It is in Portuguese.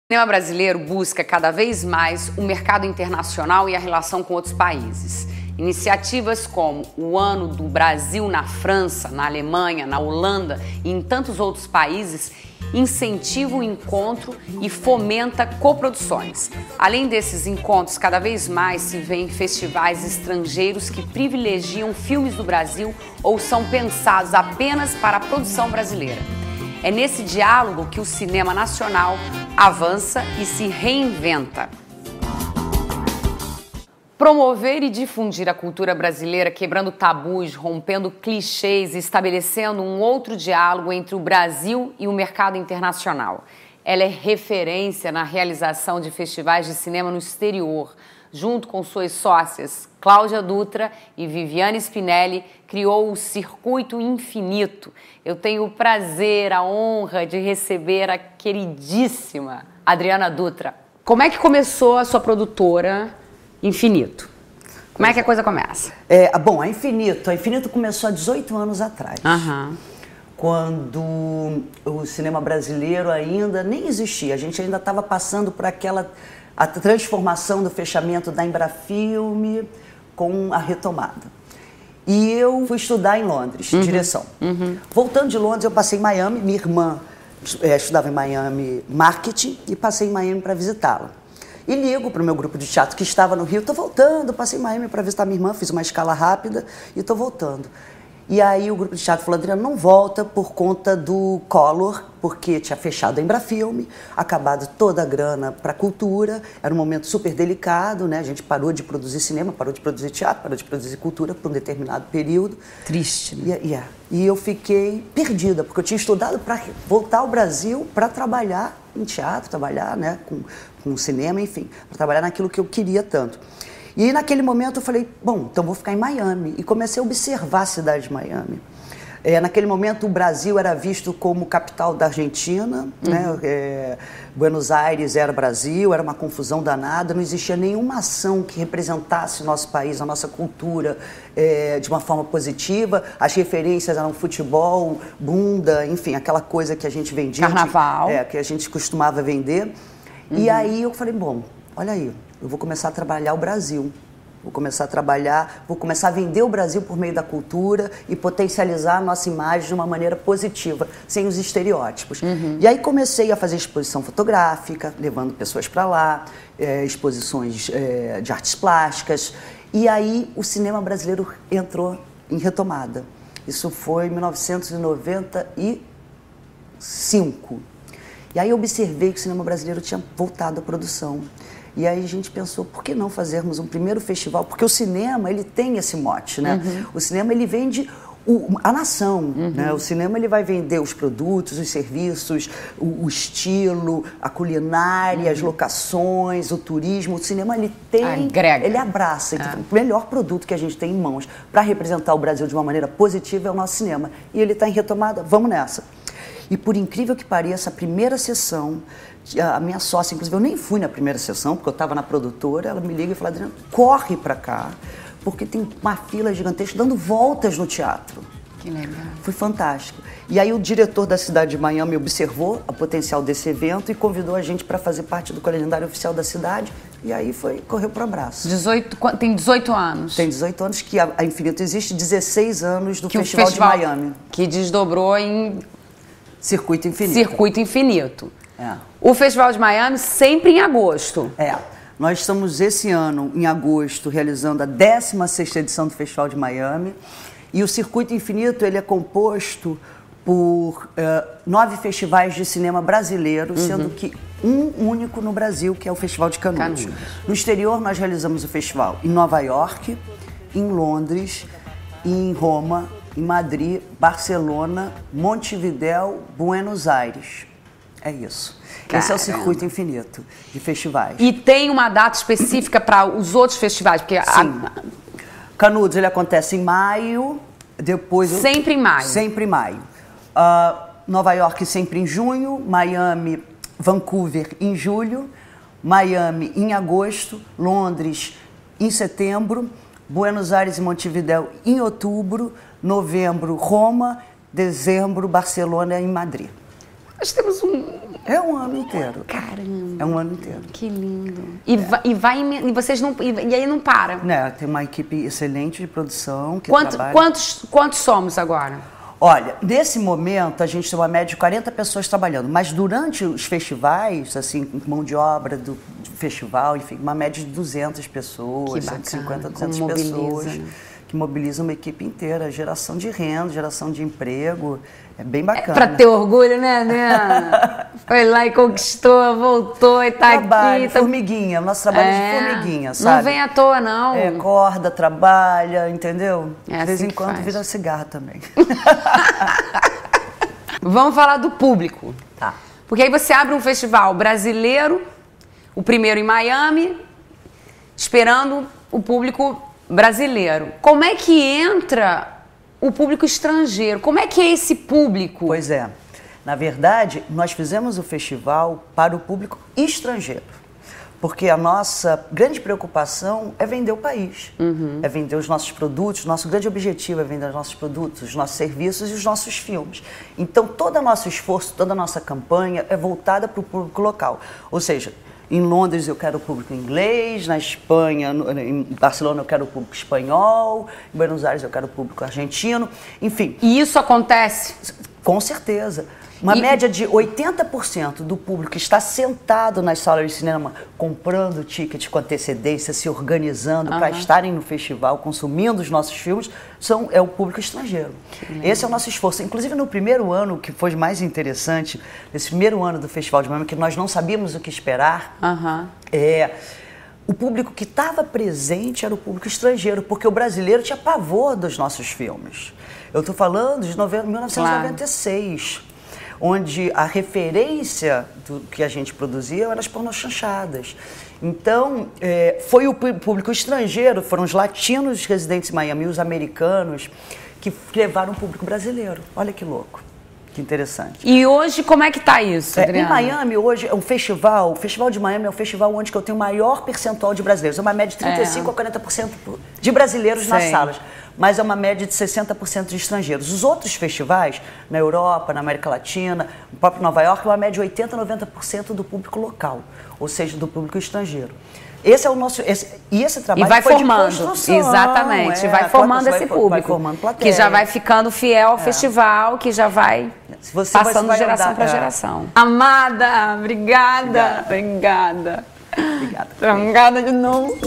O cinema brasileiro busca cada vez mais o mercado internacional e a relação com outros países. Iniciativas como o Ano do Brasil na França, na Alemanha, na Holanda e em tantos outros países incentivam o encontro e fomenta coproduções. Além desses encontros, cada vez mais se vê festivais estrangeiros que privilegiam filmes do Brasil ou são pensados apenas para a produção brasileira. É nesse diálogo que o cinema nacional avança e se reinventa. Promover e difundir a cultura brasileira, quebrando tabus, rompendo clichês e estabelecendo um outro diálogo entre o Brasil e o mercado internacional. Ela é referência na realização de festivais de cinema no exterior. Junto com suas sócias Cláudia Dutra e Viviane Spinelli, criou o Circuito Infinito. Eu tenho o prazer, a honra de receber a queridíssima Adriana Dutra. Como é que começou a sua produtora Infinito? Como é que a coisa começa? Bom, a Infinito começou há 18 anos atrás. Quando o cinema brasileiro ainda nem existia. A gente ainda estava passando por a transformação do fechamento da Embrafilme com a retomada. E eu fui estudar em Londres, direção. Voltando de Londres, eu passei em Miami. Minha irmã estudava em Miami marketing e passei em Miami para visitá-la. E ligo para o meu grupo de teatro que estava no Rio. Estou voltando, passei em Miami para visitar minha irmã, fiz uma escala rápida e estou voltando. E aí o grupo de teatro falou: Adriana, não volta por conta do Collor, porque tinha fechado a Embrafilme, acabado toda a grana para a cultura, era um momento super delicado, né? A gente parou de produzir cinema, parou de produzir teatro, parou de produzir cultura por um determinado período. Triste, né? E eu fiquei perdida, porque eu tinha estudado para voltar ao Brasil para trabalhar em teatro, trabalhar, né, com cinema, enfim, para trabalhar naquilo que eu queria tanto. E naquele momento eu falei, bom, então vou ficar em Miami. E comecei a observar a cidade de Miami. Naquele momento o Brasil era visto como capital da Argentina, né? Buenos Aires era Brasil, era uma confusão danada, não existia nenhuma ação que representasse o nosso país, a nossa cultura de uma forma positiva. As referências eram futebol, bunda, enfim, aquela coisa que a gente vendia. Carnaval. Que a gente costumava vender. E aí eu falei, bom, olha aí, eu vou começar a trabalhar o Brasil. Vou começar a vender o Brasil por meio da cultura e potencializar a nossa imagem de uma maneira positiva, sem os estereótipos. E aí comecei a fazer exposição fotográfica, levando pessoas para lá, exposições de artes plásticas. E aí o cinema brasileiro entrou em retomada. Isso foi em 1995. E aí eu observei que o cinema brasileiro tinha voltado à produção. E aí a gente pensou, por que não fazermos um primeiro festival? Porque o cinema, ele tem esse mote, né? O cinema, ele vende a nação, né? O cinema, ele vai vender os produtos, os serviços, o estilo, a culinária, as locações, o turismo. O cinema, ele tem... Ele abraça. Então, o melhor produto que a gente tem em mãos para representar o Brasil de uma maneira positiva é o nosso cinema. E ele está em retomada, vamos nessa. E por incrível que pareça, a primeira sessão, a minha sócia, inclusive, eu nem fui na primeira sessão, porque eu estava na produtora, ela me liga e fala, Adriana, corre para cá, porque tem uma fila gigantesca dando voltas no teatro. Que legal. Foi fantástico. E aí o diretor da cidade de Miami observou o potencial desse evento e convidou a gente para fazer parte do calendário oficial da cidade, e aí correu para o abraço. Tem 18 anos. Tem 18 anos que a Infinito existe, 16 anos do Festival de Miami. Que desdobrou em... Circuito Infinito. Circuito Infinito. O Festival de Miami sempre em agosto. Nós estamos esse ano, em agosto, realizando a 16ª edição do Festival de Miami. E o Circuito Infinito, ele é composto por 9 festivais de cinema brasileiros, sendo que um único no Brasil, que é o Festival de Canudos. No exterior, nós realizamos o festival em Nova York, em Londres, em Roma, em Madrid, Barcelona, Montevidéu, Buenos Aires. É isso. Caramba. Esse é o Circuito Infinito de festivais. E tem uma data específica para os outros festivais? Porque sim. Canudos, ele acontece em maio, depois... Sempre em maio? Sempre em maio. Nova York sempre em junho, Miami, Vancouver em julho, Miami em agosto, Londres em setembro, Buenos Aires e Montevidéu em outubro, novembro, Roma, dezembro, Barcelona e Madrid. Nós temos É um ano inteiro. Caramba. É um ano inteiro. Que lindo. E vocês não... E aí não para? Né, tem uma equipe excelente de produção que trabalha... Quantos somos agora? Olha, nesse momento a gente tem uma média de 40 pessoas trabalhando, mas durante os festivais, assim, mão de obra do festival, enfim, uma média de 200 pessoas, 150, 200 pessoas, né? Que mobilizam uma equipe inteira, geração de renda, geração de emprego, é bem bacana. É pra ter orgulho, né, Adriana? Foi lá e conquistou, voltou e tá aqui. Formiguinha, nosso trabalho é de formiguinha, sabe? Não vem à toa, não. Acorda, trabalha, entendeu? É de vez assim em quando faz. vira cigarro também. Vamos falar do público. Tá. Porque aí você abre um festival brasileiro, o primeiro em Miami, esperando o público brasileiro. Como é que entra o público estrangeiro? Como é que é esse público? Pois é. Na verdade, nós fizemos o festival para o público estrangeiro. Porque a nossa grande preocupação é vender o país. É vender os nossos produtos. Nosso grande objetivo é vender os nossos produtos, os nossos serviços e os nossos filmes. Então, todo o nosso esforço, toda a nossa campanha é voltada para o público local. Ou seja, em Londres eu quero o público inglês, na Espanha, em Barcelona eu quero o público espanhol, em Buenos Aires eu quero o público argentino, enfim. E isso acontece? Com certeza. Uma média de 80% do público que está sentado nas salas de cinema comprando ticket com antecedência, se organizando para estarem no festival, consumindo os nossos filmes, é o público estrangeiro. Esse é o nosso esforço. Inclusive no primeiro ano, que foi mais interessante, nesse primeiro ano do Festival de Miami, que nós não sabíamos o que esperar, o público que estava presente era o público estrangeiro, porque o brasileiro tinha pavor dos nossos filmes. Eu estou falando de 1996. Onde a referência do que a gente produzia eram as pornochanchadas. Então, foi o público estrangeiro, foram os latinos residentes em Miami, os americanos, que levaram o público brasileiro. Olha que louco, que interessante. E hoje, como é que tá isso, Adriana? Em Miami, hoje, o Festival de Miami é o festival onde eu tenho o maior percentual de brasileiros. É uma média de 35% a 40% de brasileiros nas salas. Mas é uma média de 60% de estrangeiros. Os outros festivais, na Europa, na América Latina, no próprio Nova York, é uma média de 80% a 90% do público local, ou seja, do público estrangeiro. Esse é o nosso... Esse trabalho vai foi formando, de construção. Exatamente, vai formando esse público. Vai formando plateia. Que já vai ficando fiel ao festival, que já vai passando de geração para geração. Amada, obrigada. Obrigada de novo.